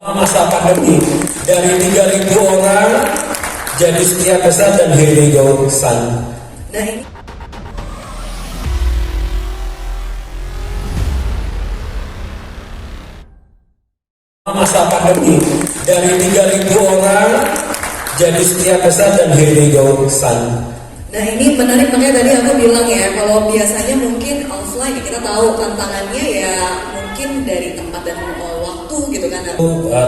Masa pandemi dari 3.000 orang jadi sekian besar dan here we go son. Nah ini masa pandemi dari 3.000 orang jadi sekian besar dan here we go son. Nah ini menarik, makanya tadi aku bilang ya, kalau biasanya mungkin offline kita tahu tantangannya ya mungkin dari tempat dan waktu gitu kan.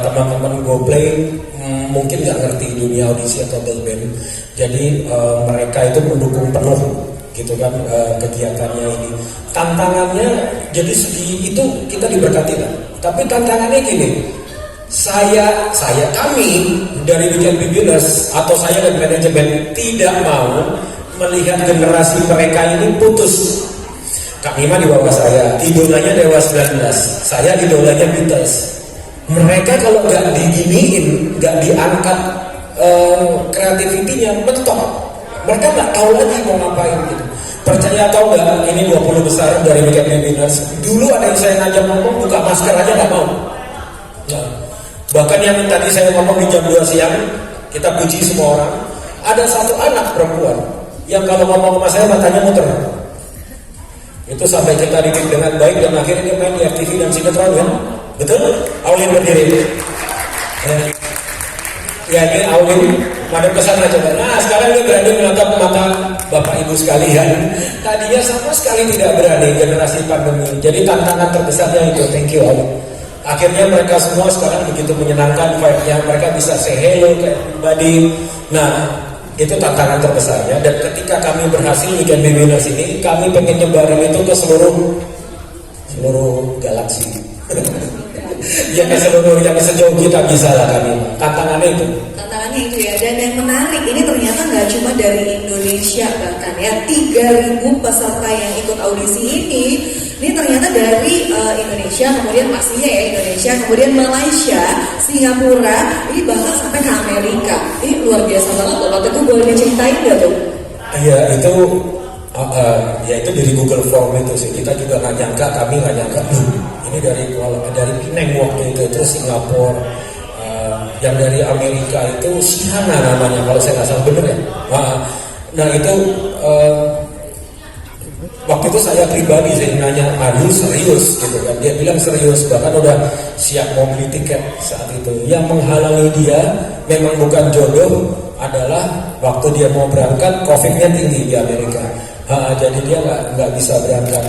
Teman-teman GoPlay mungkin nggak ngerti dunia audisi atau girl band, jadi mereka itu mendukung penuh gitu kan kegiatannya ini. Tantangannya jadi segi itu kita diberkati lah, tapi tantangannya gini, kami dari Weekend Beginners atau saya dan manajemen tidak mau melihat generasi mereka ini putus. Kak Mima di bawah saya, idolanya Dewa 19, saya idolanya Beatles. Mereka kalau nggak diginiin, nggak diangkat kreativitinya, mentok. Mereka nggak tahu lagi mau ngapain gitu. Percaya atau nggak, ini 20 besar dari Weekend Beginners. Dulu ada yang saya ngajak ngomong buka masker aja nggak mau. Nah, bahkan yang tadi saya ngomong di jam 2 siang, kita puji semua orang. Ada satu anak perempuan yang kalau ngomong sama saya matanya muter. Itu sampai kita didik dengan baik dan akhirnya dia main di FTV dan sinetron kan? Betul? Aulin berdiri. Ya ini Aulin, madam kesana coba. Nah sekarang dia berani menatap mata bapak ibu sekalian. Tadinya sama sekali tidak berani generasi pandemi. Jadi tantangan terbesarnya itu. Thank you Aulin. Akhirnya mereka semua sekarang begitu menyenangkan vibe-nya. Mereka bisa say hello ke everybody. Nah itu tantangan terbesarnya, dan ketika kami berhasil Weekend Beginners ini, kami pengen nyebarin itu ke seluruh galaksi. Ya ke seluruh, yang sejauh kita bisa lah kami. Tantangannya itu ya, dan yang menarik ini ternyata nggak cuma dari Indonesia, bahkan ya 3.000 peserta yang ikut audisi ini ternyata dari Indonesia, kemudian pastinya ya Indonesia, kemudian Malaysia, Singapura, ini bahkan sampai ke Amerika. Ini luar biasa banget loh. Waktu itu boleh diceritain nggak tuh? Iya itu ya itu dari Google Form itu sih, kita juga nggak nyangka, kami nggak nyangka ini dari Penang waktu itu, terus Singapura, yang dari Amerika itu Sihana namanya kalau saya nggak salah, bener ya. Nah itu waktu itu saya pribadi saya nanya, aduh serius gitu kan, dia bilang serius, bahkan udah siap mau beli tiket saat itu. Yang menghalangi dia memang bukan jodoh, adalah waktu dia mau berangkat COVID-nya tinggi di Amerika. Jadi dia nggak bisa berangkat.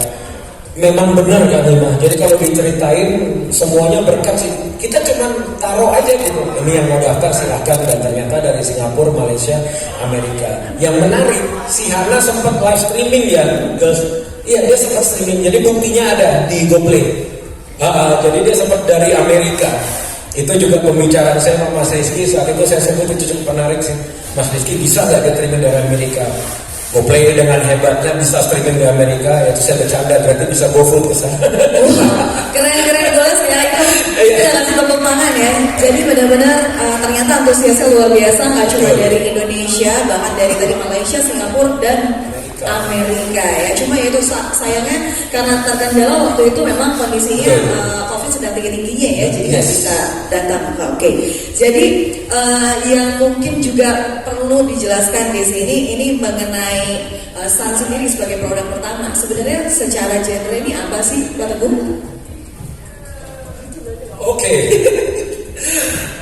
Memang benar kan Lima, jadi kalau diceritain semuanya berkat sih. Kita cuma taruh aja gitu, ini yang mau daftar silahkan, dan ternyata dari Singapura, Malaysia, Amerika. Yang menarik, si Hana sempat live streaming ya, girls. Iya dia sempat streaming, jadi buktinya ada di GoPlay. Jadi dia sempat dari Amerika. Itu juga pembicaraan saya sama Mas Rizky saat itu, saya sebut itu cukup menarik sih. Mas Rizky bisa nggak dia streaming dari Amerika? GoPlay dengan hebatnya bisa streaming di Amerika, itu saya bercanda, berarti bisa GoFood ke sana. Keren jelas ya, kita kasih tepuk tangan ya. Jadi benar-benar ternyata antusiasnya luar biasa, nggak cuma dari Indonesia, bahkan dari Malaysia, Singapura dan Amerika ya. Cuma itu sayangnya karena terkendala waktu itu memang kondisinya COVID sedang tinggi-tingginya ya, jadi nggak bisa datang. Oke. Jadi yang mungkin juga perlu dijelaskan di sini ini mengenai Sun sendiri sebagai produk pertama. Sebenarnya secara genre ini apa sih, Pak Teguh? Oke.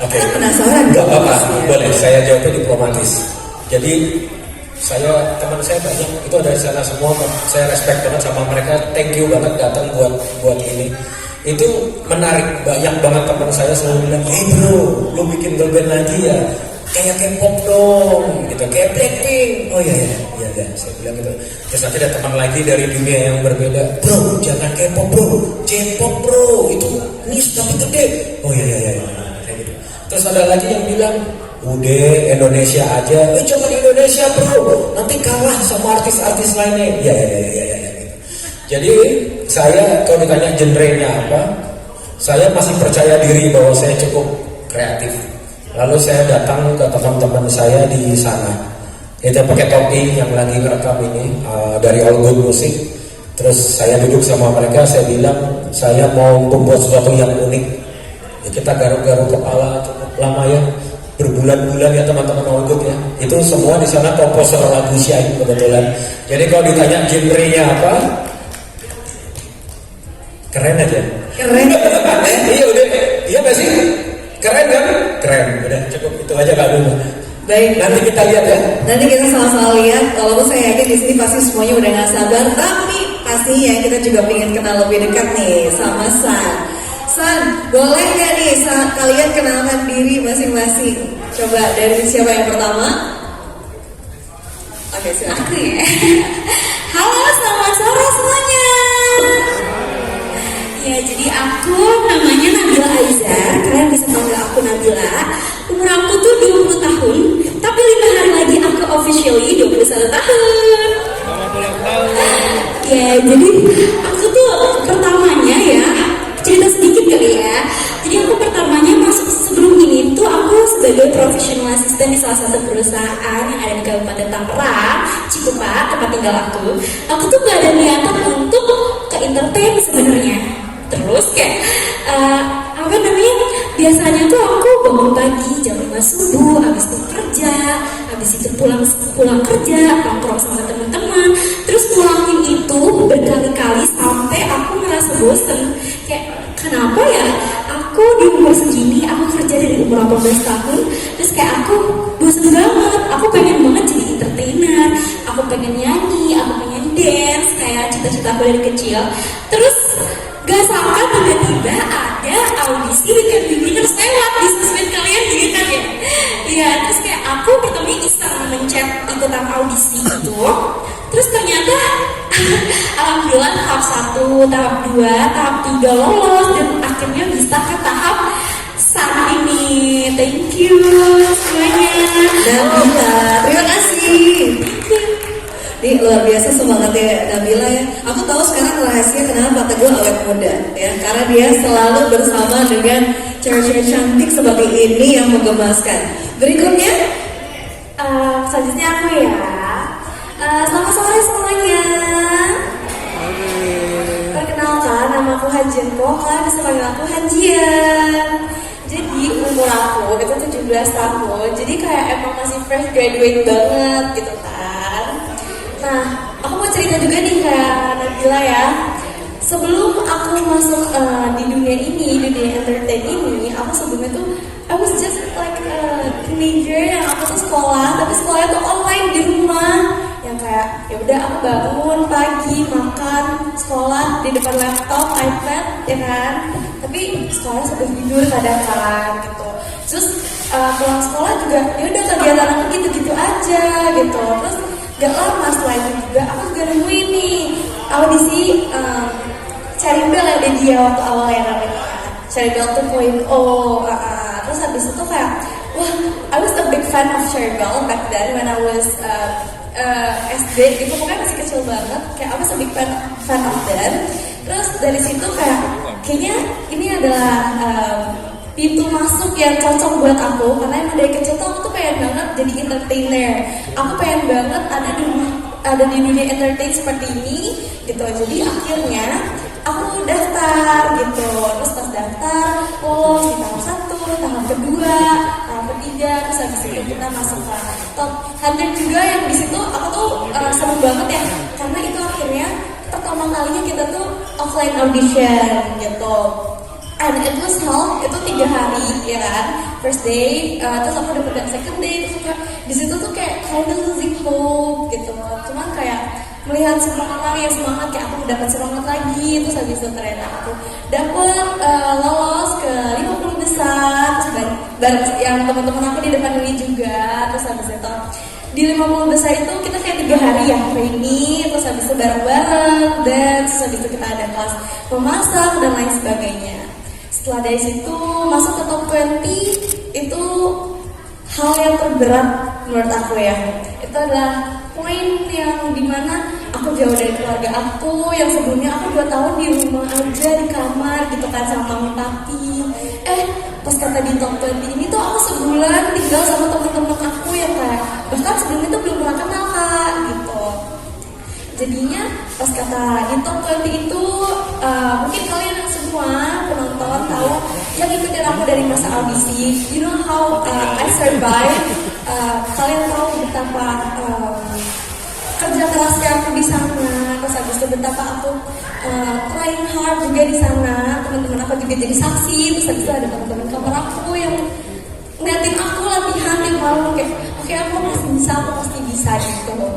Kita penasaran. Gak apa-apa, boleh saya jawabnya diplomatis. Jadi teman saya banyak itu dari sana semua, saya respect banget sama mereka, thank you banget datang buat ini. Itu menarik, banyak banget teman saya selalu bilang, hey bro, lu bikin girl band lagi ya, kayak K-pop dong, gitu, kayak Blackpink. Oh iya, saya bilang gitu. Terus nanti ada teman lagi dari dunia yang berbeda, bro, jangan K-pop bro, J-pop bro, itu niche tapi gede. Oh iya, kayak gitu. Terus ada lagi yang bilang, udah Indonesia aja, cuma di Indonesia bro, nanti kalah sama artis-artis lainnya. Ya. Jadi saya kalau ditanya genrenya apa, saya masih percaya diri bahwa saya cukup kreatif. Lalu saya datang ke teman-teman saya di sana, itu pakai topi yang lagi ngerekam ini dari All Good Music. Terus saya duduk sama mereka, saya bilang saya mau membuat sesuatu yang unik. kita garuk-garuk kepala cukup lama ya, berbulan-bulan ya teman-teman Outlook ya. Itu semua di sana komposer lagu Syaim kebetulan. Jadi kalau ditanya genrenya apa, keren aja. Keren. Iya udah, iya nggak sih? Keren kan? Keren. Udah cukup itu aja Kak dulu. Baik, Nanti kita lihat ya. nanti kita sama-sama lihat. Walaupun saya yakin di sini pasti semuanya udah nggak sabar, tapi pastinya kita juga pengen kenal lebih dekat nih sama San. San, boleh nggak nih kalian kenalkan diri masing-masing? Coba dari siapa yang pertama? Oke, silakan. Aku ya. Halo, selamat sore semuanya. Ya, jadi aku namanya Nabila Aiza. Kalian bisa panggil aku Nabila. Umur aku tuh 20 tahun, tapi 5 hari lagi aku officially 21 tahun. Ya, jadi aku tuh pertamanya ya, cerita sedikit kali ya. Jadi aku pertamanya masuk sebelum ini tuh aku sebagai professional assistant di salah satu perusahaan yang ada di Kabupaten Tangerang, Cikupa, tempat tinggal aku. Aku tuh gak ada niatan untuk ke entertain sebenarnya. Terus kayak apa namanya? Biasanya tuh aku bangun pagi jam 5 subuh, habis itu kerja, habis itu pulang kerja, nongkrong sama teman-teman, terus pulangin itu berkali-kali sampai aku merasa bosen. Kayak kenapa ya? Aku di umur segini, aku kerja dari umur 18 tahun, terus kayak aku bosen banget. Aku pengen banget jadi entertainer, aku pengen nyanyi, aku pengen dance, kayak cita-cita aku dari kecil. Terus gak sangka tiba-tiba ada audisi Weekend Beginners lewat di sosmed kalian juga kan ya. Iya, terus kayak aku pertama iseng mencet ikutan audisi itu. Terus ternyata alhamdulillah tahap 1, tahap 2, tahap 3 lolos dan akhirnya bisa ke tahap saat ini. Thank you semuanya. Nabila, terima kasih. Nih luar biasa semangatnya Nabila ya. Aku tahu sekarang rahasia kenapa kata gue awet muda ya, karena dia selalu bersama dengan cewek-cewek cantik seperti ini yang menggemaskan. Berikutnya, selanjutnya aku ya. Selamat sore semuanya. Perkenalkan, nama aku Hajian kok. Kalian bisa panggil aku Hajian. Jadi umur aku itu 17 tahun. Jadi kayak emang masih fresh graduate banget gitu kan. Nah, aku mau cerita juga nih kayak Nabila ya. Sebelum aku masuk di dunia ini, di dunia entertain ini, aku sebelumnya tuh I was just like a teenager yang aku tuh sekolah, tapi sekolahnya tuh online di rumah. Yang kayak ya udah aku bangun pagi, makan, sekolah di depan laptop, iPad, ya kan. Tapi sekolah sampai tidur kadang-kadang gitu. Terus pulang sekolah juga ya udah kegiatan aku gitu-gitu aja gitu. Terus gak lama setelah itu juga aku juga nemuin nih audisi Cherry Bell ada dia waktu awal ya namanya Cherry Bell 2.0. Terus habis itu kayak wah, I was a big fan of Cherry Bell back then when I was SD gitu, pokoknya masih kecil banget. Kayak I was a big fan of them. Terus dari situ kayak kayaknya ini adalah pintu masuk yang cocok buat aku, karena emang dari kecil tuh aku tuh pengen banget jadi entertainer. Aku pengen banget ada di dunia entertain seperti ini gitu. Jadi akhirnya aku daftar gitu. Terus pas daftar lolos di tahap 1, tahap kedua, tahap ketiga, terus habis itu kita masuk ke top 100 juga yang di situ aku tuh seneng banget ya, karena itu akhirnya pertama kalinya kita tuh offline audition gitu. And it was held itu 3 hari ya kan, first day, terus aku dapet second day, terus kayak di situ tuh kayak losing hope gitu. Cuman kayak melihat semangat lagi, semangat kayak aku dapat semangat lagi. Terus habis itu ternyata aku dapet lolos ke 50 besar, terus bareng yang teman-teman aku di depan ini juga. Terus habis itu di 50 besar itu kita kayak 3 hari ya training, terus habis itu bareng-bareng, dan terus habis itu kita ada kelas memasak dan lain sebagainya. Setelah dari situ masuk ke top 20 itu hal yang terberat menurut aku ya. Itu adalah poin yang dimana aku jauh dari keluarga aku yang sebelumnya aku 2 tahun di rumah aja di kamar gitu kan sama mami papi. Pas kata di top 20 ini tuh aku sebulan tinggal sama teman-teman aku yang kayak bahkan sebelumnya tuh belum pernah kenal Kak gitu. Jadinya pas kata di top 20 itu mungkin kalian semua penonton tahu yang ikutin aku dari masa audisi. You know how I survive. Kalian tahu betapa kerja kerasnya aku di sana, terus habis itu betapa aku trying hard juga di sana. Teman-teman aku juga jadi saksi, terus habis itu ada teman-teman kamar aku yang ngeliatin aku latihan tiap malam kayak oke, aku pasti bisa gitu.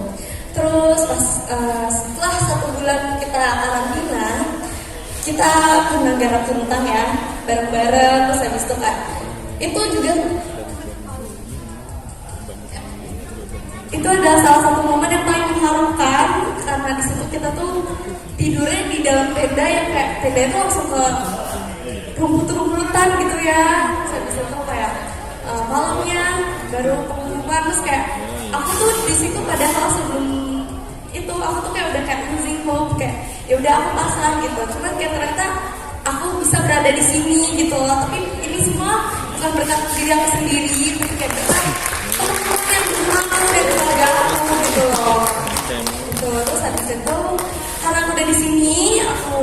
Terus pas setelah 1 bulan kita karantina, kita pernah garap tentang ya bareng-bareng, terus habis itu kan itu juga itu adalah salah satu momen yang paling mengharukan karena di situ kita tuh tidurnya di dalam tenda yang kayak tenda itu langsung ke rumput-rumputan gitu ya. Terus habis itu kayak malamnya baru pengumuman, terus kayak aku tuh di situ padahal sebelum itu aku tuh kayak udah kayak losing hope, kayak ya udah aku pasrah gitu. Cuman kayak ternyata aku bisa berada di sini gitu loh. Tapi ini semua bukan berkat diri aku sendiri, tapi kayak berkat teman-teman yang bermanfaat dan keluarga aku gitu loh. Gitu. Terus habis itu karena aku udah di sini, aku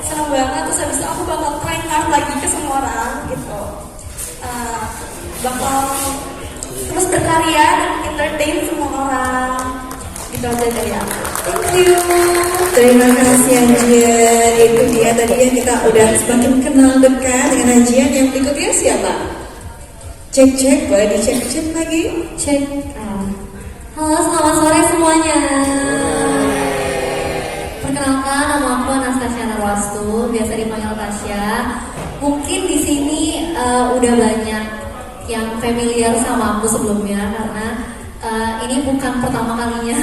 senang banget. Terus habis itu aku bakal trying hard lagi ke semua orang gitu. Bakal terus berkarya dan entertain semua orang. Gitu aja dari aku. Thank you. Terima kasih Hajian. Itu dia tadi yang kita udah semakin kenal dekat dengan Hajian. Yang berikutnya siapa? Cek, boleh dicek lagi? Cek. Halo, selamat sore semuanya. Perkenalkan, nama aku Anastasia Narwastu, biasa dipanggil Tasya. Mungkin di sini udah banyak yang familiar sama aku sebelumnya karena ini bukan pertama kalinya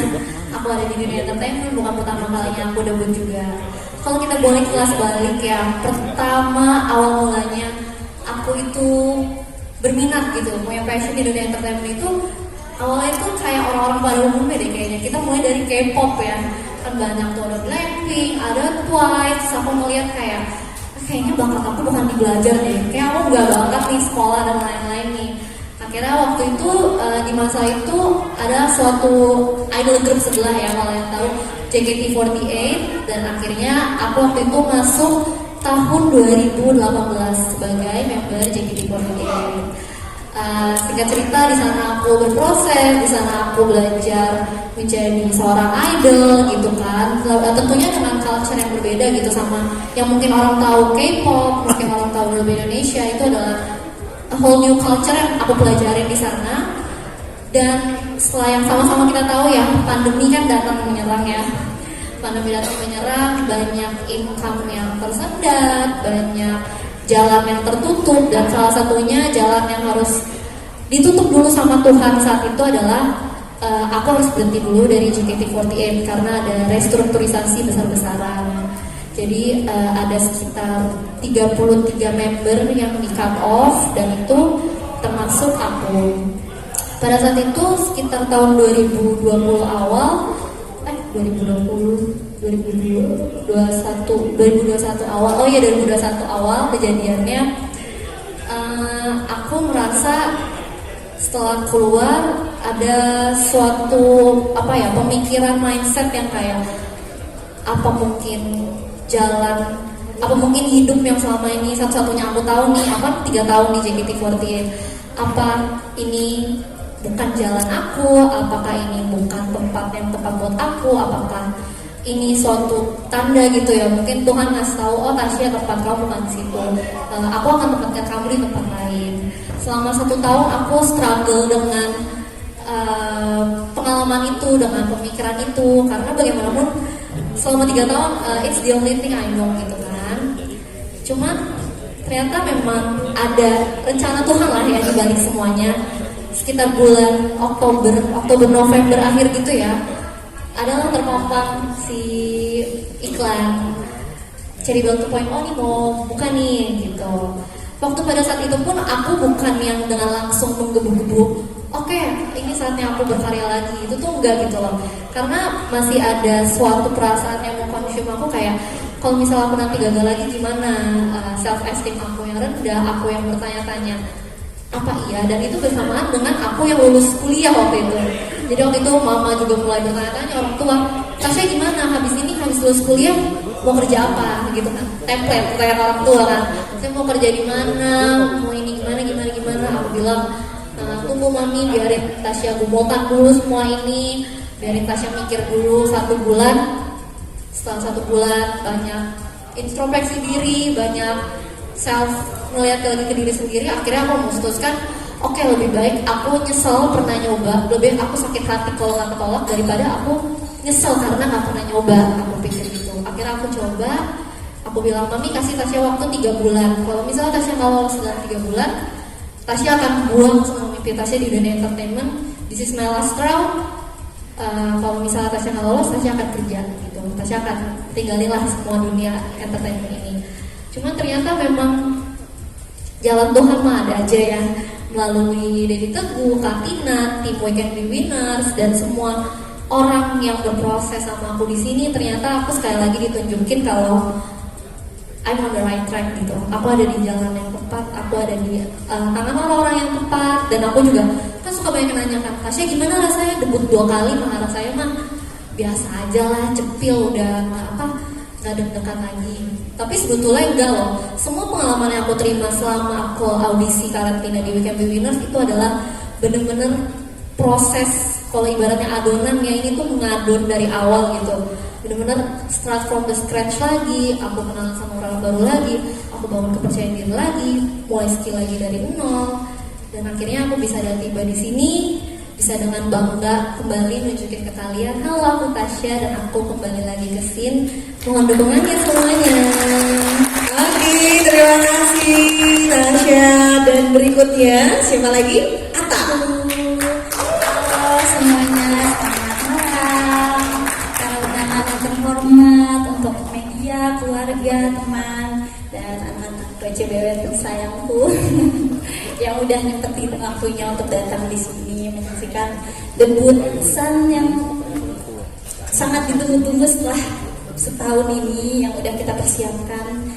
aku ada di dunia entertainment, bukan pertama kalinya aku debut juga. Kalau kita boleh kelas balik ya, pertama awal mulanya aku itu berminat gitu, punya passion di dunia entertainment itu awalnya itu kayak orang-orang pada umumnya deh kayaknya. Kita mulai dari K-pop ya, kan banyak tuh ada Blackpink, ada Twice. Terus aku ngeliat kayak kayaknya bakat aku bukan di belajar deh, kayak aku gak bakat nih sekolah dan lain-lain nih. Akhirnya waktu itu di masa itu ada suatu idol group sebelah ya, kalau yang tahu JKT48, dan akhirnya aku waktu itu masuk tahun 2018 sebagai member JKT48. Singkat cerita di sana aku berproses, di sana aku belajar menjadi seorang idol gitu kan. Tentunya dengan culture yang berbeda gitu sama yang mungkin orang tahu K-pop, mungkin orang tahu di Indonesia, itu adalah a whole new culture yang aku pelajarin di sana. Dan setelah yang sama-sama kita tahu ya, pandemi kan datang menyerang ya. Pandemi datang menyerang, banyak income yang tersendat, banyak jalan yang tertutup, dan salah satunya jalan yang harus ditutup dulu sama Tuhan saat itu adalah aku harus berhenti dulu dari JKT48 karena ada restrukturisasi besar-besaran. Jadi ada sekitar 33 member yang di cut off, dan itu termasuk aku. Pada saat itu sekitar tahun 2020 awal 2021 awal, 2021 awal kejadiannya. Aku merasa setelah keluar ada suatu pemikiran mindset yang kayak apa mungkin hidup yang selama ini satu-satunya aku tahu nih, 3 tahun di JKT48, apa ini bukan jalan aku, apakah ini bukan tempat yang tepat buat aku, apakah ini suatu tanda gitu ya, mungkin Tuhan ngasih tahu, oh Tasya, tempat kamu bukan di situ, aku akan tempatkan kamu di tempat lain. Selama 1 tahun aku struggle dengan pengalaman itu, dengan pemikiran itu, karena bagaimanapun selama 3 tahun it's the only thing I know gitu kan. Cuma ternyata memang ada rencana Tuhan lah ya di balik semuanya. Sekitar bulan Oktober November akhir gitu ya, adalah terpampang si iklan Cherry Bell 2.0 nih mau buka nih gitu. Waktu pada saat itu pun aku bukan yang dengan langsung menggebu-gebu, oke, ini saatnya aku berkarya lagi, itu tuh enggak gitu loh. Karena masih ada suatu perasaan yang mengkonsum aku kayak, kalau misalnya aku nanti gagal lagi gimana, self esteem aku yang rendah, aku yang bertanya-tanya apa iya, dan itu bersamaan dengan aku yang lulus kuliah waktu itu. Jadi waktu itu mama juga mulai bertanya-tanya, orang tua, Tasya gimana, habis lulus kuliah mau kerja apa gitu kan, template kayak orang tua kan, saya mau kerja di mana, mau ini gimana. Aku bilang tunggu mami, biarin Tasya gumotan dulu semua ini, biarin Tasya mikir dulu 1 bulan. Setelah 1 bulan banyak introspeksi diri, banyak self melihat lagi ke diri sendiri, akhirnya aku memutuskan oke, lebih baik aku nyesel pernah nyoba, lebih baik aku sakit hati kalau nggak ketolak daripada aku nyesel karena nggak pernah nyoba. Aku pikir gitu. Akhirnya aku coba, aku bilang mami kasih Tasya waktu 3 bulan. Kalau misalnya Tasya nggak lolos dalam 3 bulan, Tasya akan buang semua mimpi Tasya di dunia entertainment. This is my last round. Kalau misalnya Tasya nggak lolos, Tasya akan kerja gitu. Tasya akan tinggalinlah semua dunia entertainment ini. Cuman ternyata memang jalan Tuhan mah ada aja ya. Melalui Dedi Teguh, Kak Tina, tim Weekend Be Winners, dan semua orang yang berproses sama aku di sini, ternyata aku sekali lagi ditunjukin kalau I'm on the right track gitu. Aku ada di jalan yang tepat, aku ada di tangan orang-orang yang tepat, dan aku juga kan suka banyak nanya kan, Tasya gimana rasanya debut 2 kali, mah saya mah biasa aja lah, cepil udah nggak deg-degan lagi. Tapi sebetulnya enggak loh. Semua pengalaman yang aku terima selama aku audisi karantina di Weekend Be Winners itu adalah bener-bener proses. Kalau ibaratnya adonannya ini tuh mengadon dari awal gitu. Bener-bener start from the scratch lagi. Aku kenal sama orang baru lagi. Aku bangun kepercayaan diri lagi. Mulai skill lagi dari nol. Dan akhirnya aku bisa dan tiba di sini. Bisa dengan bangga kembali nunjukin ke kalian, halo aku Tasya dan aku kembali lagi ke scene. Mohon dukungannya semuanya. Oke, terima kasih Tasya. Dan berikutnya siapa lagi? Atta. Halo semuanya, selamat malam. Para undangan yang terhormat, untuk media, keluarga, teman, dan anak-anak PCBW tersayangku yang udah nyempetin waktunya untuk datang di sini menyaksikan debut Sun yang sangat ditunggu-tunggu setelah setahun ini yang udah kita persiapkan.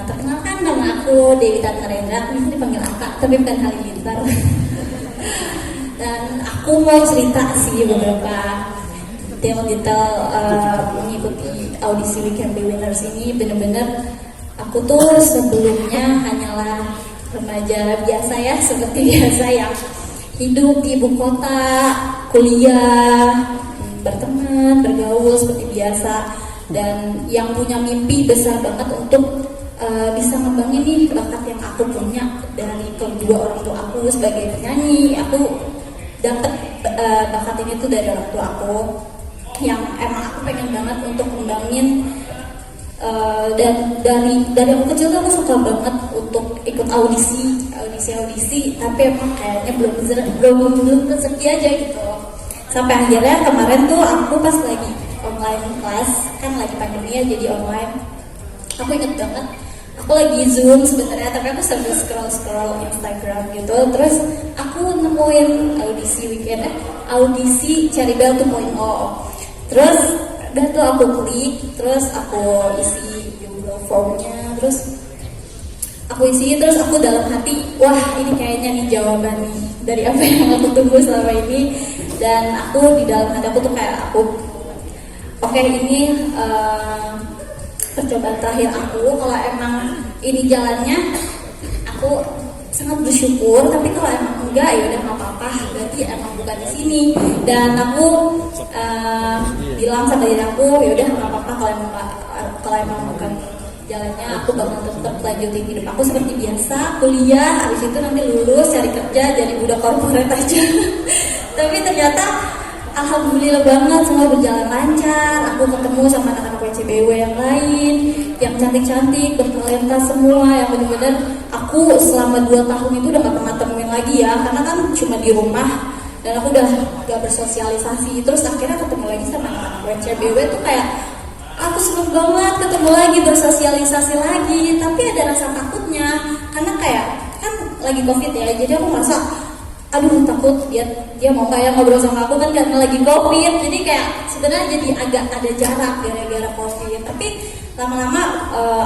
Perkenalkan, nama aku Dewi Tantarendra, bisa dipanggil Aka, tapi bukan Halilintar. Dan aku mau cerita sih beberapa detail-detail mengikuti audisi Weekend Be Winners ini. Bener-bener aku tuh sebelumnya hanyalah remaja biasa ya, seperti biasa yang hidup di ibu kota, kuliah, berteman, bergaul seperti biasa, dan yang punya mimpi besar banget untuk bisa ngembangin nih bakat yang aku punya dari kedua orang tua aku sebagai penyanyi. Aku dapet bakat ini tuh dari orang tua aku yang emang aku pengen banget untuk ngembangin. Dan dari aku kecil tuh aku suka banget untuk ikut audisi, tapi emang kayaknya belum rezeki aja gitu. Sampai akhirnya kemarin tuh aku pas lagi online kelas, kan lagi pandemi ya, jadi online. Aku inget banget, aku lagi Zoom sebenarnya, tapi aku sambil scroll Instagram gitu. Terus aku nemuin audisi Cherry Bell 2.0. Terus udah tuh aku klik, terus aku isi Google formnya, terus aku dalam hati, wah ini kayaknya nih jawaban nih dari apa yang aku tunggu selama ini. Dan aku di dalam hati aku tuh kayak oke, ini percobaan terakhir aku. Kalau emang ini jalannya, aku sangat bersyukur. Tapi kalau emang enggak, ya udah nggak apa-apa, berarti emang bukan di sini. Dan aku bilang sama diri aku, ya udah nggak apa-apa kalau emang bukan jalannya, aku bakal tetap lanjutin hidup aku seperti biasa, kuliah, habis itu nanti lulus cari kerja jadi budak korporat aja. Tapi ternyata alhamdulillah banget semua berjalan lancar. Aku ketemu sama anak-anak PCBW yang lain, yang cantik-cantik, bertalenta semua, yang benar-benar aku selama 2 tahun itu udah gak pernah temuin lagi ya, karena kan cuma di rumah dan aku udah gak bersosialisasi. Terus akhirnya ketemu lagi sama anak-anak PCBW tuh kayak aku seneng banget ketemu lagi, bersosialisasi lagi. Tapi ada rasa takutnya karena kayak kan lagi COVID ya, jadi aku merasa aduh takut dia mau kayak ngobrol sama aku kan karena lagi COVID. Jadi kayak sebenarnya jadi agak ada jarak gara-gara COVID. Tapi lama-lama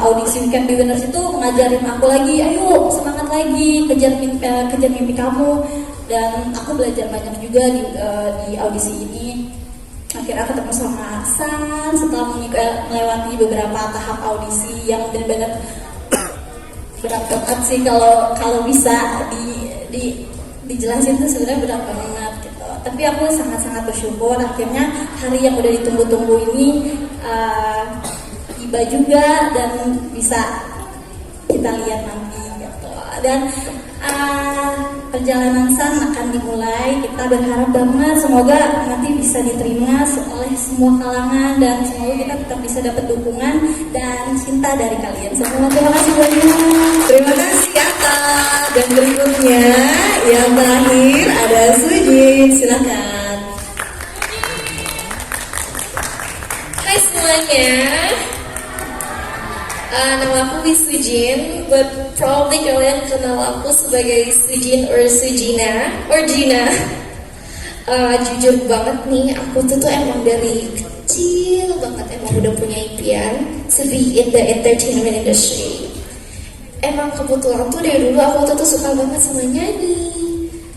audisi Weekend Be Winners itu ngajarin aku lagi, ayo semangat lagi, kejar mimpi kamu. Dan aku belajar banyak juga di audisi ini. akhirnya ketemu sama Aksan setelah melewati beberapa tahap audisi yang benar-benar berat banget sih kalau bisa dijelasin tuh sebenarnya berat banget gitu. Tapi aku sangat-sangat bersyukur akhirnya hari yang udah ditunggu-tunggu ini tiba juga dan bisa kita lihat nanti gitu. Dan perjalanan San akan dimulai. Kita berharap banget semoga nanti bisa diterima oleh semua kalangan dan semoga kita tetap bisa dapat dukungan dan cinta dari kalian semua. Terima kasih banyak. Terima kasih Ata. Dan berikutnya yang terakhir ada Sujin, silakan. Hai semuanya, nama aku Sujin, but probably kalian kenal aku sebagai Sujin or Sujina or Gina. Jujur banget nih, aku tuh emang dari kecil banget emang udah punya impian to be in the entertainment industry. Emang kebetulan tuh dari dulu aku tuh suka banget sama nyanyi,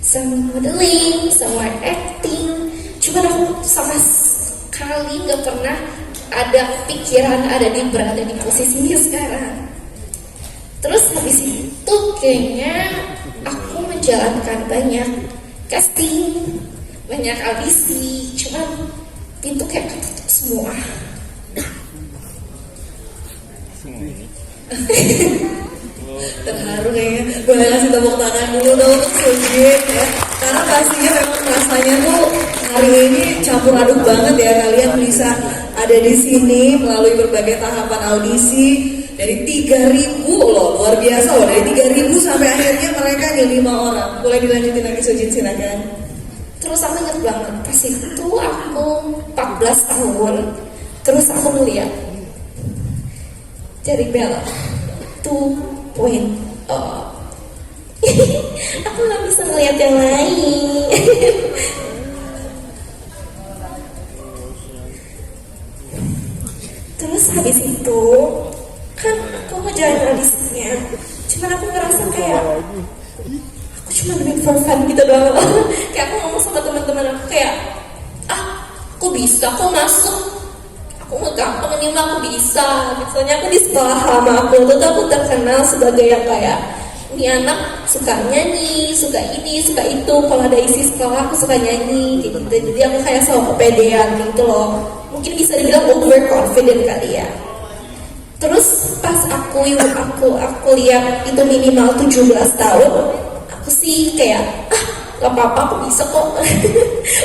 sama modeling, sama acting. Cuman aku sama sekali gak pernah ada pikiran berada di posisinya sekarang. Terus habis itu kayaknya aku menjalankan banyak casting, banyak audisi, cuman pintu kayak ketutup semua. Terharu kayaknya. Boleh kasih tepuk tangan dulu dong untuk Sujin ya. Karena pastinya memang rasanya tuh hari ini campur aduk banget ya, kalian bisa ada di sini melalui berbagai tahapan audisi dari 3.000 loh, luar biasa loh, dari 3.000 sampai akhirnya mereka nih 5 orang. Boleh dilanjutin lagi Sujin, silakan. Terus aku inget banget pas itu aku 14 tahun. Terus aku melihat dari Bella 2.0. Aku gak bisa ngeliat yang lain. Terus habis itu kan aku ngejalanin audisinya, cuman aku ngerasa kayak aku cuma doing for fun gitu doang. Kayak aku ngomong sama teman-teman aku kayak, aku bisa kok masuk, aku nggak gampang ini mah aku bisa. Misalnya aku di sekolah lama aku tuh aku terkenal sebagai yang kayak ini anak suka nyanyi, suka ini, suka itu. Kalau ada isi sekolah aku suka nyanyi gitu. Jadi aku kayak selalu kepedean gitu loh. Mungkin bisa dibilang overconfident kali ya. Terus pas aku lihat itu minimal 17 tahun, aku sih kayak gak apa-apa aku bisa kok.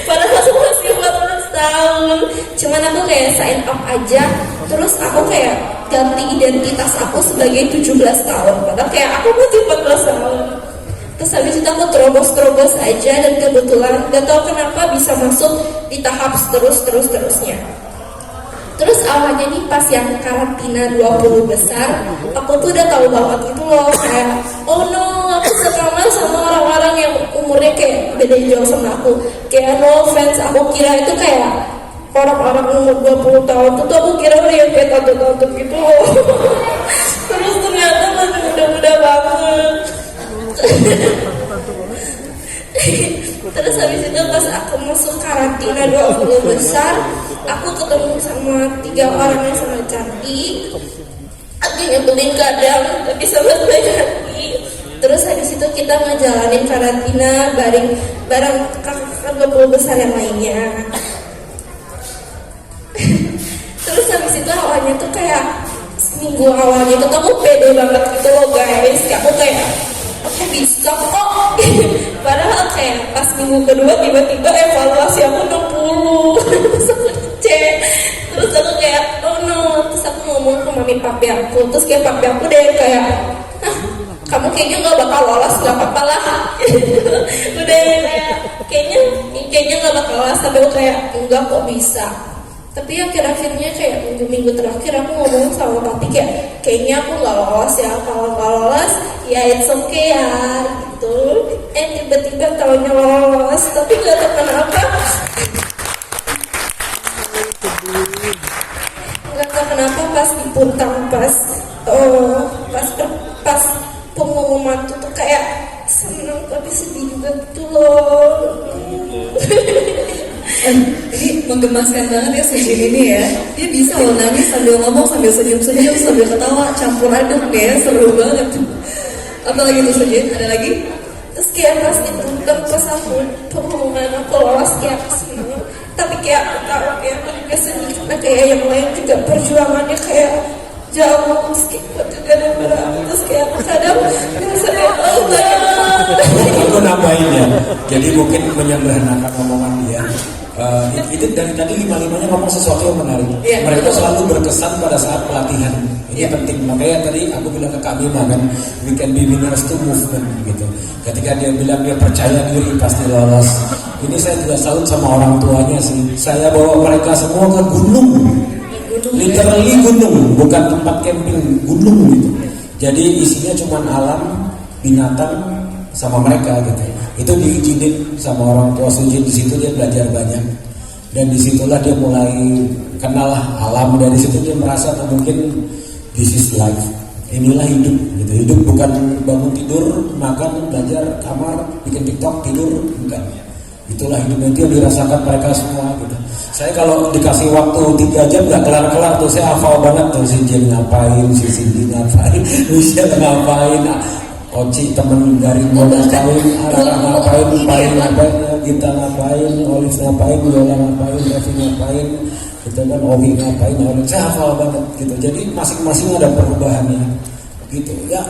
Padahal aku masih 14 tahun. Cuman aku kayak sign up aja. Terus aku kayak ganti identitas aku sebagai 17 tahun. Padahal kayak aku masih 14 tahun. Terus habis itu aku terobos aja. Dan kebetulan gak tahu kenapa bisa masuk di tahap terusnya. Terus awalnya nih pas yang karantina 20 besar, aku tuh udah tahu banget gitu loh, kayak oh no, aku sekamar sama orang-orang yang umurnya kayak beda jauh sama aku. Kayak no offense, aku kira itu kayak orang-orang umur 20 tahun tuh aku kira udah yang kayak tante-tante gitu loh. Terus ternyata masih muda-muda banget. Terus habis itu pas aku masuk karantina 20 besar, aku ketemu sama 3 orang yang sangat cantik. Aku nyebelin kadang, tapi sangat cantik. Terus habis itu kita ngejalanin karantina bareng kakak 20 besar yang lainnya. Terus habis itu awalnya tuh kayak seminggu awalnya itu aku pede banget gitu loh guys. Aku kayak aku bisa kok. Padahal kayak pas minggu kedua tiba-tiba evaluasi aku 60. Terus aku cek. Terus aku kayak oh no. Terus aku ngomong ke mami papi aku. Terus kayak papi aku deh kayak kamu kayaknya gak bakal lolos, gak apa-apa lah. Udah kayak kayaknya gak bakal lolos. Tapi aku kayak enggak kok bisa. Tapi akhir-akhirnya kayak minggu terakhir aku ngomong sama papi kayaknya aku gak lolos ya. Kalau gak lolos ya it's okay ya gitu. Tiba-tiba tahunya lolos. Tapi gak tahu kenapa pas dipuntang pas pengumuman tuh kayak seneng tapi sedih juga gitu loh. Ini menggemaskan banget ya Sujin ini ya. Dia bisa loh nangis sambil ngomong, sambil senyum-senyum, sambil ketawa, campur aduk ya, seru banget. Apalagi tuh Sujin? Ada lagi? Terus kayak pas itu pas aku pengumuman aku lolos kayak kesini, tapi kayak aku tahu kayak aku juga sedih karena kayak yang lain juga perjuangannya kayak jauh meskipun juga ada berat. Terus kayak aku kadang ngerasa kayak oh Aku nambahin ya, jadi mungkin menyederhanakan omongan dia. Itu dari tadi lima-limanya ngomong sesuatu yang menarik. Iya. Mereka selalu berkesan pada saat pelatihan. Ini penting. Makanya tadi aku bilang ke kami kan, we can be winners to movement gitu. Ketika dia bilang dia percaya diri pasti lolos. Ini saya juga salut sama orang tuanya sih. Saya bawa mereka semua ke gunung. Literally gunung, bukan tempat camping, gunung gitu. Jadi isinya cuma alam, binatang, sama mereka gitu. Itu diizinin sama orang tua Sujin. Di situ dia belajar banyak, dan disitulah dia mulai kenal alam. Dari situ dia merasa mungkin this is life, inilah hidup gitu. Hidup bukan bangun tidur, makan, belajar, kamar, bikin TikTok, tidur, bukan. Itulah hidupnya, itu yang dirasakan mereka semua gitu. Saya kalau dikasih waktu 3 jam nggak kelar-kelar tuh, saya hafal banget tuh si Jen ngapain, si Cindy ngapain, Michelle ngapain, Oci temen dari Monas ngapain, Ara ngapain, Gita ngapain, Olive ngapain, Yola ngapain, Revi ngapain, gitu kan, Owi ngapain, saya hafal banget gitu. Jadi masing-masing ada perubahannya gitu ya.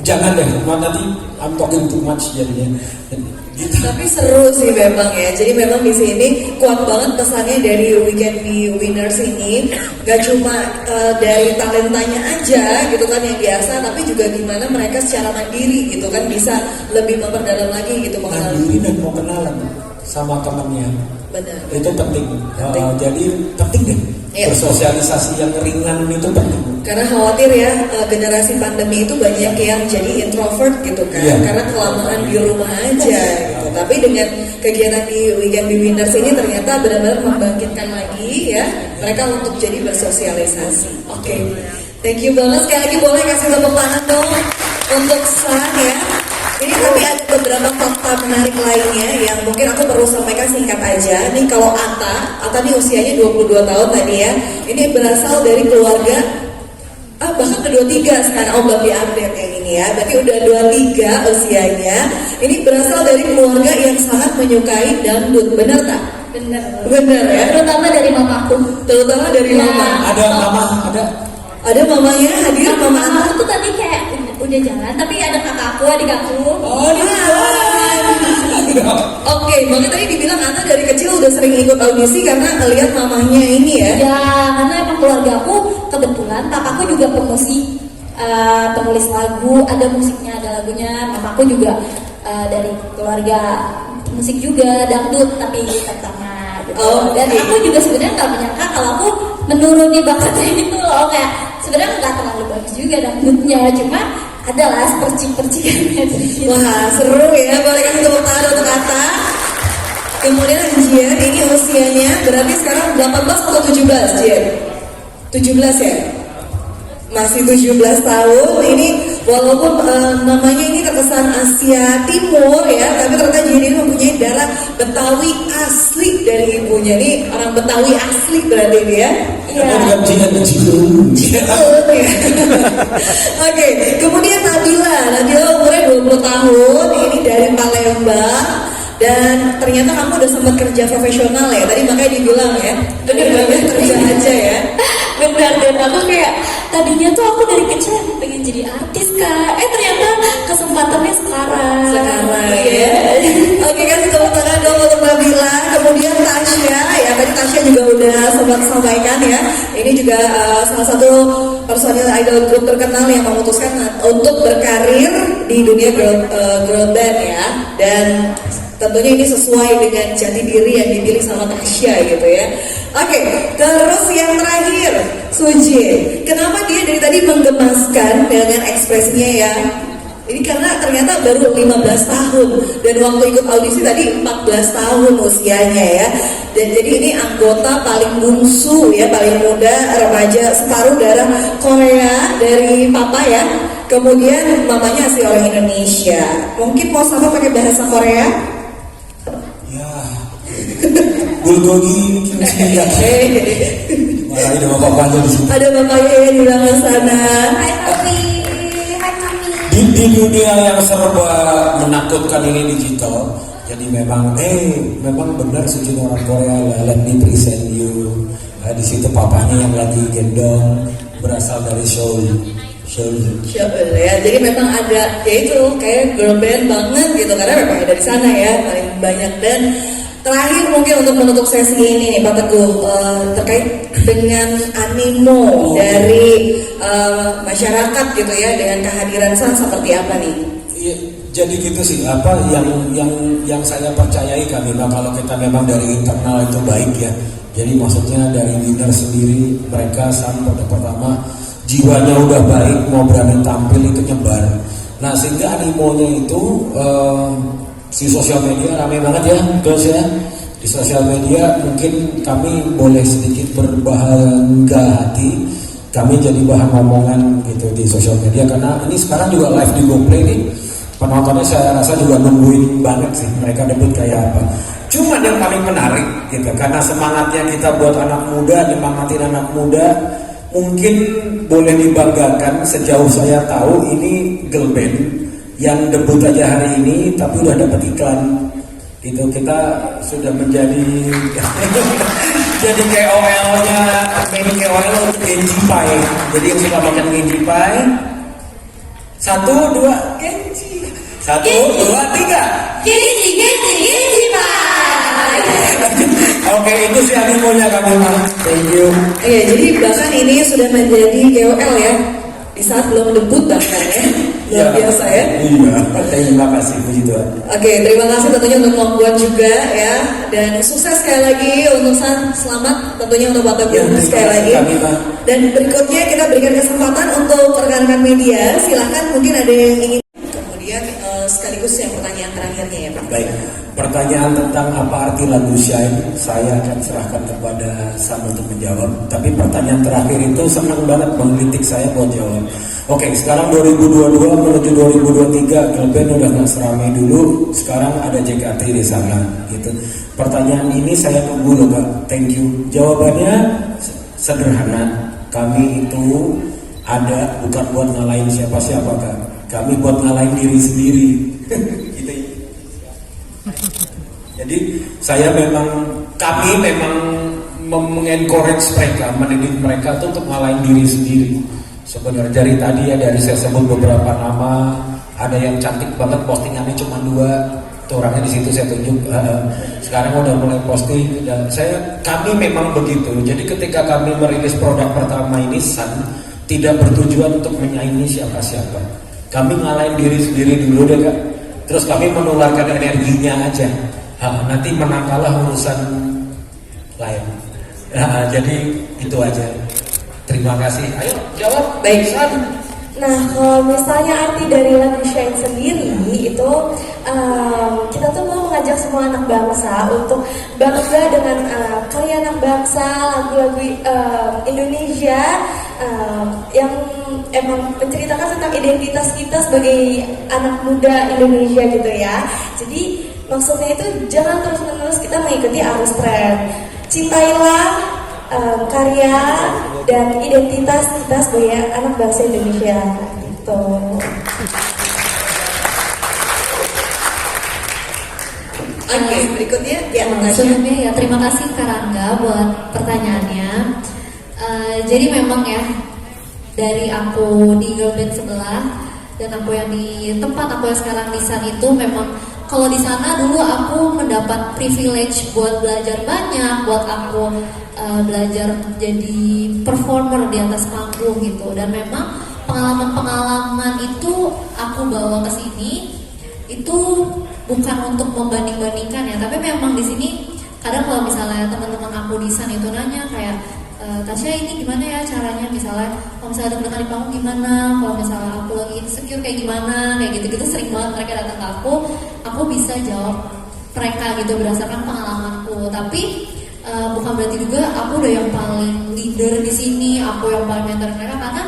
Jangan deh, nanti I'm talking too much jadinya. Gitu. Tapi seru sih memang ya. Jadi memang di sini kuat banget pesannya dari We Can Be Winners ini. Gak cuma dari talentanya aja gitu kan yang biasa, tapi juga gimana mereka secara mandiri gitu kan bisa lebih memperdalam lagi gitu mengenal. Mandiri dan mau kenalan sama temannya. Benar. Itu penting. Jadi penting deh. Iya. Bersosialisasi yang ringan itu penting. Karena khawatir ya generasi pandemi itu banyak yang jadi introvert gitu kan. Iya. Karena kelamaan di rumah aja gitu. Tapi dengan kegiatan di We Can Be Winners ini ternyata benar-benar membangkitkan lagi ya mereka untuk jadi bersosialisasi. Oke. Thank you banget. Sekali lagi boleh kasih tepuk tangan dong untuk San ya. Ini tapi ada beberapa fakta menarik lainnya yang mungkin aku perlu sampaikan singkat aja. Nih kalau Ata nih usianya 22 tahun tadi ya. Ini berasal dari keluarga bahkan kedua tiga sekarang belum diupdate yang ini ya. Berarti udah 23 usianya. Ini berasal dari keluarga yang sangat menyukai dangdut. Benar tak? Benar ya. Terutama dari mamaku. Terutama dari Ya. mama. Ada mama, Ada mamanya hadir, mama Ata. Mamaku tuh tadi kayak udah jalan, tapi ada kakakku, adik aku. Oke, makanya tadi dibilang Ata dari kecil udah sering ikut audisi karena ngeliat mamahnya ini ya. Ya, karena emang keluarga aku kebetulan papaku juga penulis lagu, ada musiknya, ada lagunya. Mamaku juga dari keluarga musik juga, dangdut tapi pertama gitu. Dan aku juga sebenarnya nggak menyangka kalau aku menuruni bakatnya itu loh, kayak sebenarnya nggak terlalu bagus juga dangdutnya, cuma adalah percikannya. Wah seru ya, boleh kasih tepuk tangan untuk Ata. Kemudian Jian ini usianya berarti sekarang 18 atau 17 Jian? 17 ya? Masih 17 tahun. Ini walaupun namanya ini terkesan Asia Timur ya, tapi ternyata Jian ini mempunyai darah Betawi asli dari ibunya. Ini orang Betawi asli berarti ini ya? Iya. Oke, kemudian Nabila umurnya 20 tahun, ini dari Palembang. Dan ternyata kamu udah sempat kerja profesional ya, tadi makanya dibilang ya, bener kerja aja ya. Benar, dan aku kayak tadinya tuh aku dari kecil pengen jadi artis kak, ternyata kesempatannya sekarang Ya. Oke, kasih tepuk tangan dong untuk Nabila. Kemudian Tasya ya, tadi Tasya juga udah sempat sampaikan ya. Ini juga salah satu personil idol group terkenal yang memutuskan untuk berkarir di dunia girl band ya. Dan tentunya ini sesuai dengan jati diri yang dipilih sama Tasya gitu ya. Oke, terus yang terakhir Suji, kenapa dia dari tadi menggemaskan dengan ekspresinya ya? Ini karena ternyata baru 15 tahun dan waktu ikut audisi tadi 14 tahun usianya ya. Dan jadi ini anggota paling bungsu ya, paling muda remaja, separuh darah Korea dari papa ya. Kemudian mamanya asli orang Indonesia. Mungkin mau sama pakai bahasa Korea? Ya, Bulgogi Kimchi. Marahin sama bapaknya di situ. Ada bapaknya di belakang sana. Hai papi, hai mami. Di dunia yang serba menakutkan ini digital, jadi memang benar sejujurnya orang Korea lah, let me present you. Di situ papanya yang lagi gendong berasal dari Seoul. Ya, jadi memang ada ya itu kayak girl band banget gitu karena memang dari sana ya paling banyak. Dan terakhir mungkin untuk menutup sesi ini nih Pak Teguh, terkait dengan animo dari masyarakat gitu ya dengan kehadiran San seperti apa nih? Iya, jadi gitu sih apa yang saya percayai kami kalau kita memang dari internal itu baik ya. Jadi maksudnya dari leader sendiri mereka San pada pertama jiwanya udah baik, mau berani tampil itu nyebar. Nah sehingga animonya itu si sosial media rame banget ya, terus ya di sosial media mungkin kami boleh sedikit berbangga hati, kami jadi bahan omongan gitu di sosial media karena ini sekarang juga live di GoPlay nih, penontonnya saya rasa juga nungguin banget sih mereka debut kayak apa. Cuma yang paling menarik gitu karena semangatnya kita buat anak muda, nyemangatin anak muda. Mungkin boleh dibanggakan sejauh saya tahu ini girl band yang debut aja hari ini tapi udah dapat iklan itu kita sudah menjadi jadi KOL-nya mini KOL untuk Genji Pie. Jadi yang suka makan Genji Pie 1, 2 Genji 1, 2, 3 Genji Pie. Oke, itu sih animonya kami mah. Thank you. Iya, jadi bahkan ini sudah menjadi KOL ya di saat belum debut bahkan ya. Luar biasa ya. Iya, terima kasih puji Tuhan. Oke, terima kasih tentunya untuk membuat juga ya, dan sukses sekali lagi untuk San, selamat tentunya untuk Bapak Teguh sekali lagi. Dan berikutnya kita berikan kesempatan untuk rekan-rekan media, silahkan mungkin ada yang ingin kemudian sekaligus yang pertanyaan terakhirnya ya Pak. Baik, pertanyaan tentang apa arti lagu Shine saya akan serahkan kepada Sam untuk menjawab. Tapi pertanyaan terakhir itu senang banget menggelitik saya buat jawab. Oke, sekarang 2022 menuju 2023, girl band udah nggak seramai dulu. Sekarang ada JKT di sana, gitu. Pertanyaan ini saya tunggu loh Kak. Thank you. Jawabannya sederhana. Kami itu ada bukan buat ngalahin siapa-siapa Kak. Kami buat ngalahin diri sendiri. Gitu. Jadi kami memang mengencourage mereka, mendidik mereka tuh untuk ngalahin diri sendiri. Sebenarnya dari tadi ya dari saya sebut beberapa nama, ada yang cantik banget postingannya cuma 2, tuh orangnya di situ saya tunjuk. Sekarang udah mulai posting dan kami memang begitu. Jadi ketika kami merilis produk pertama ini San tidak bertujuan untuk menyaingi siapa-siapa. Kami ngalahin diri sendiri dulu deh Kak. Terus kami menularkan energinya aja. Nanti menang kalah urusan lain. Jadi itu aja. Terima kasih. Ayo jawab. Baik. Nah, kalau misalnya arti dari lagu Shine sendiri itu kita tuh mau mengajak semua anak bangsa untuk bangga dengan karya anak bangsa, lagu-lagu Indonesia yang emang menceritakan tentang identitas kita sebagai anak muda Indonesia gitu ya. Jadi maksudnya itu jangan terus-menerus kita mengikuti arus tren. Cintailah karya dan identitas kita sebagai anak bangsa Indonesia gitu. Oke, berikutnya ya Sebelumnya ya terima kasih Kak Rangga buat pertanyaannya. Jadi memang ya dari aku di girl band sebelah dan aku yang di tempat aku yang sekarang di San itu memang kalau di sana dulu aku mendapat privilege buat belajar banyak, buat aku belajar jadi performer di atas panggung gitu. Dan memang pengalaman-pengalaman itu aku bawa ke sini itu bukan untuk membanding-bandingkan ya, tapi memang di sini kadang kalau misalnya teman-teman aku di San itu nanya kayak Tasya ini gimana ya caranya, misalnya kalau misalnya deg-degan di panggung gimana, kalau misalnya aku lagi insecure kayak gimana, kayak gitu-gitu sering banget mereka datang ke aku bisa jawab mereka gitu berdasarkan pengalamanku. Tapi bukan berarti juga aku udah yang paling leader di sini, aku yang paling mentor mereka, karena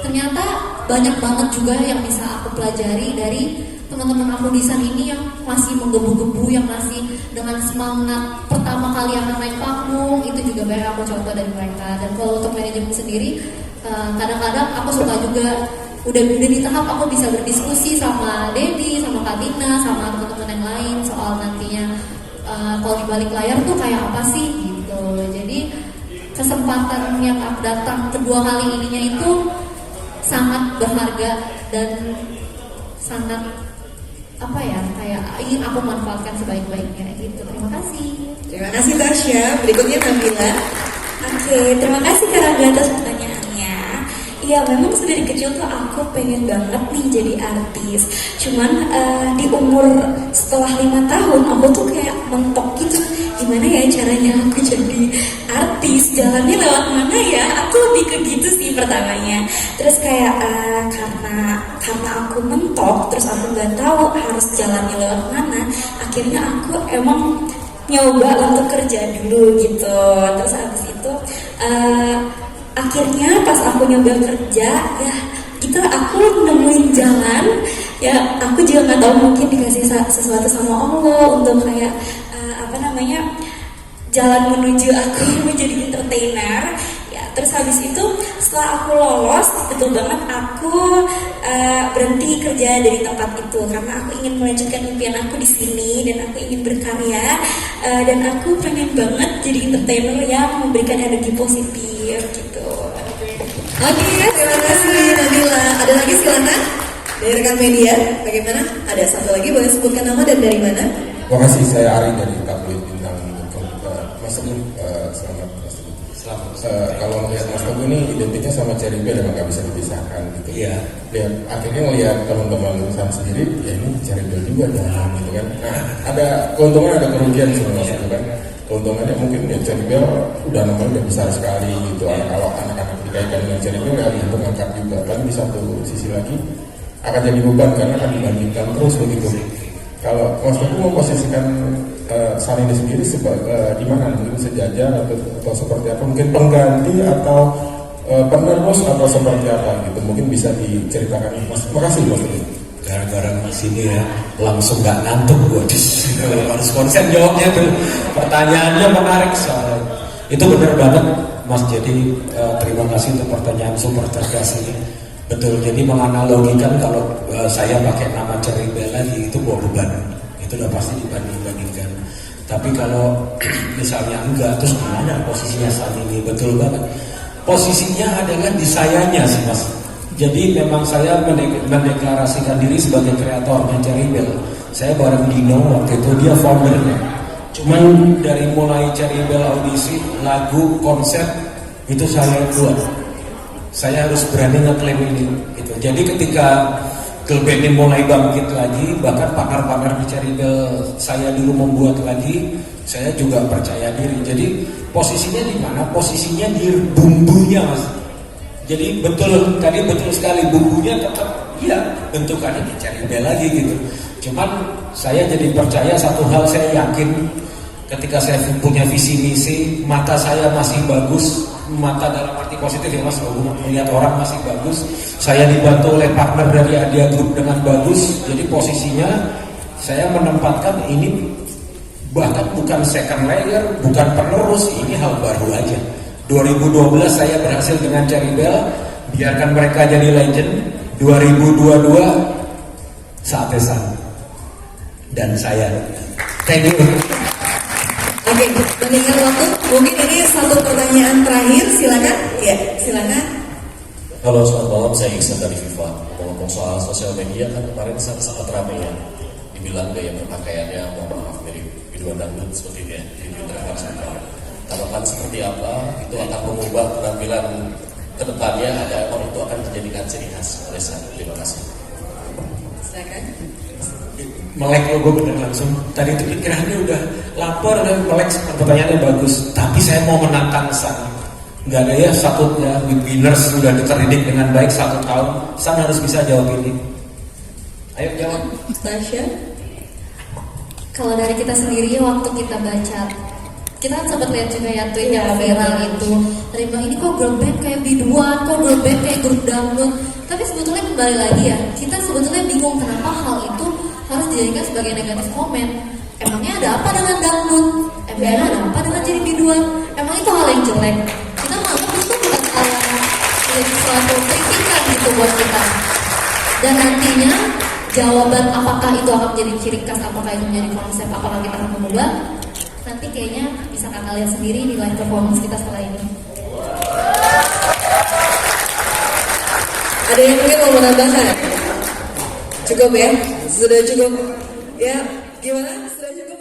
ternyata banyak banget juga yang bisa aku pelajari dari teman-teman aku di sana ini yang masih menggebu-gebu, yang masih dengan semangat pertama kali akan naik panggung, itu juga banyak aku contoh dari mereka. Dan kalau untuk manajemen sendiri, kadang-kadang aku suka juga udah di tahap aku bisa berdiskusi sama Dedi, sama Kak Dina, sama teman-teman yang lain soal nantinya kalau di balik layar tuh kayak apa sih gitu. Jadi kesempatan yang aku datang kedua kali ininya itu sangat berharga dan sangat apa ya, kayak ingin aku manfaatkan sebaik-baiknya gitu. Terima kasih. Terima kasih Tasya. Berikutnya Nabila. Oke, terima kasih Kak Rangga atas pertanyaannya. Iya, memang sedari kecil tuh aku pengen banget nih jadi artis. Cuman di umur setelah 5 tahun aku tuh kayak mentok gitu. Gimana ya caranya aku jadi artis? Jalannya lewat mana ya? Aku lebih ke gitu sih pertamanya. Terus kayak karena aku mentok, terus aku nggak tahu harus jalannya lewat mana. Akhirnya aku emang nyoba untuk kerja dulu gitu. Terus habis itu akhirnya pas aku nyoba kerja ya gitu, aku nemuin jalan ya. Aku juga nggak tahu, mungkin dikasih sesuatu sama Allah untuk kayak jalan menuju aku menjadi entertainer ya. Terus habis itu setelah aku lolos, betul banget aku berhenti kerja dari tempat itu karena aku ingin melanjutkan impian aku di sini dan aku ingin berkarya, dan aku pengen banget jadi entertainer yang memberikan energi positif gitu. Oke, terima kasih Nabila. Ada lagi silakan dari rekan media. Bagaimana? Ada satu lagi, boleh sebutkan nama dan dari mana? Terima kasih, saya Ari dari tabloid Bintang. Mas Teguh, selamat Mas Teguh. Kalau melihat Mas Teguh ini identiknya sama Cherry Bell memang nggak bisa dipisahkan gitu. Iya. Lihat akhirnya ngelihat teman-teman lulusan sendiri, ya ini Cherry Bell juga jangan gitu kan. Nah, ada keuntungan ada kerugian sebenarnya gitu kan. Keuntungannya mungkin ya Cherry Bell udah namanya udah besar sekali gitu. Kalau anak-anak dikaitkan dengan Cherry Bell ya untuk ngangkat juga. Tapi di satu sisi lagi akan jadi beban karena akan dibandingkan terus begitu. Kalau Mas Teguh memposisikan Sanidi sendiri di mana? Mungkin sejajar atau seperti apa? Mungkin pengganti atau penerus atau seperti apa gitu? Mungkin bisa diceritakan Mas. Makasih Mas Teguh. Gara-gara Mas ini ya langsung nggak ngantuk gue harus konsen jawabnya tuh. Pertanyaannya menarik soalnya. Itu benar banget Mas. Jadi terima kasih untuk pertanyaan super cerdas ini. Betul, jadi menganalogikan kalau saya pakai nama Cherry Bell lagi itu bawa beban, itu udah pasti dibanding-bandingkan. Tapi kalau misalnya enggak, terus gimana posisinya saat ini? Betul banget, posisinya adalah di sayanya sih Mas. Jadi memang saya mendeklarasikan diri sebagai kreatornya Cherry Bell. Saya bareng Dino waktu itu, dia foundernya. Cuman dari mulai Cherry Bell audisi, lagu, konsep, itu saya buat. Saya harus berani ngeklaim ini gitu. Jadi ketika girl band ini mulai bangkit lagi, bahkan partner-partner di Cherry Bell saya dulu membuat lagi, saya juga percaya diri. Jadi posisinya di mana? Posisinya di bumbunya Mas. Jadi betul sekali, bumbunya tetap iya, bentukannya di Cherry Bell lagi gitu. Cuman saya jadi percaya satu hal, saya yakin ketika saya punya visi misi, mata saya masih bagus, mata dalam arti positif ya Mas, melihat orang masih bagus. Saya dibantu oleh partner dari Adia Group dengan bagus. Jadi posisinya saya menempatkan ini bahkan bukan second layer, bukan penerus, ini hal baru aja. 2012 saya berhasil dengan Cherry Bell, biarkan mereka jadi legend. 2022 saatnya saya dan saya. Thank you. Oke, mengingat waktu, mungkin ini satu pertanyaan terakhir, silakan. Ya, silakan. Halo, selamat malam. Saya Iksan dari FIFA. Ngomong soal sosial media kan kemarin sangat ramai ya. Dibilang gaya berpakaiannya, mohon maaf, mirip biduan dangdut seperti itu ya. Di Twitter tanggapan seperti apa? Itu akan mengubah penampilan ke depannya, ada emang itu akan menjadikan ciri khas oleh saya. Terima kasih. Silakan. Melek lo gue bener langsung. Tadi itu pikirannya udah lapar dan melek, pertanyaannya bagus. Tapi saya mau menantang San. Nggak ada ya satu ya, winners sudah terdidik dengan baik 1 tahun. San harus bisa jawab ini. Ayo jawab. Tasya. Kalau dari kita sendiri waktu kita baca, kita kan sempat lihat juga ya tweet yang viral itu. Tadi bilang ini kok girl band kayak biduan, kok girl band kayak grup dangdut. Tapi sebetulnya kembali lagi ya, kita sebetulnya bingung kenapa hal itu harus dijadikan sebagai negatif komen. emangnya ada apa dengan dangdut, emangnya ada apa dengan jadi biduan, emang itu hal yang jelek. Kita malah itu bukan hal yang jadi suatu kritikan gitu buat kita. Dan nantinya jawaban apakah itu akan menjadi ciri khas, apakah itu menjadi konsep, apakah kita akan mengubah, nanti kayaknya bisa kakak lihat sendiri di live performance kita setelah ini. Ada yang mungkin mau menambahkan? Cukup ya? Sudah cukup? Ya, gimana? Sudah cukup?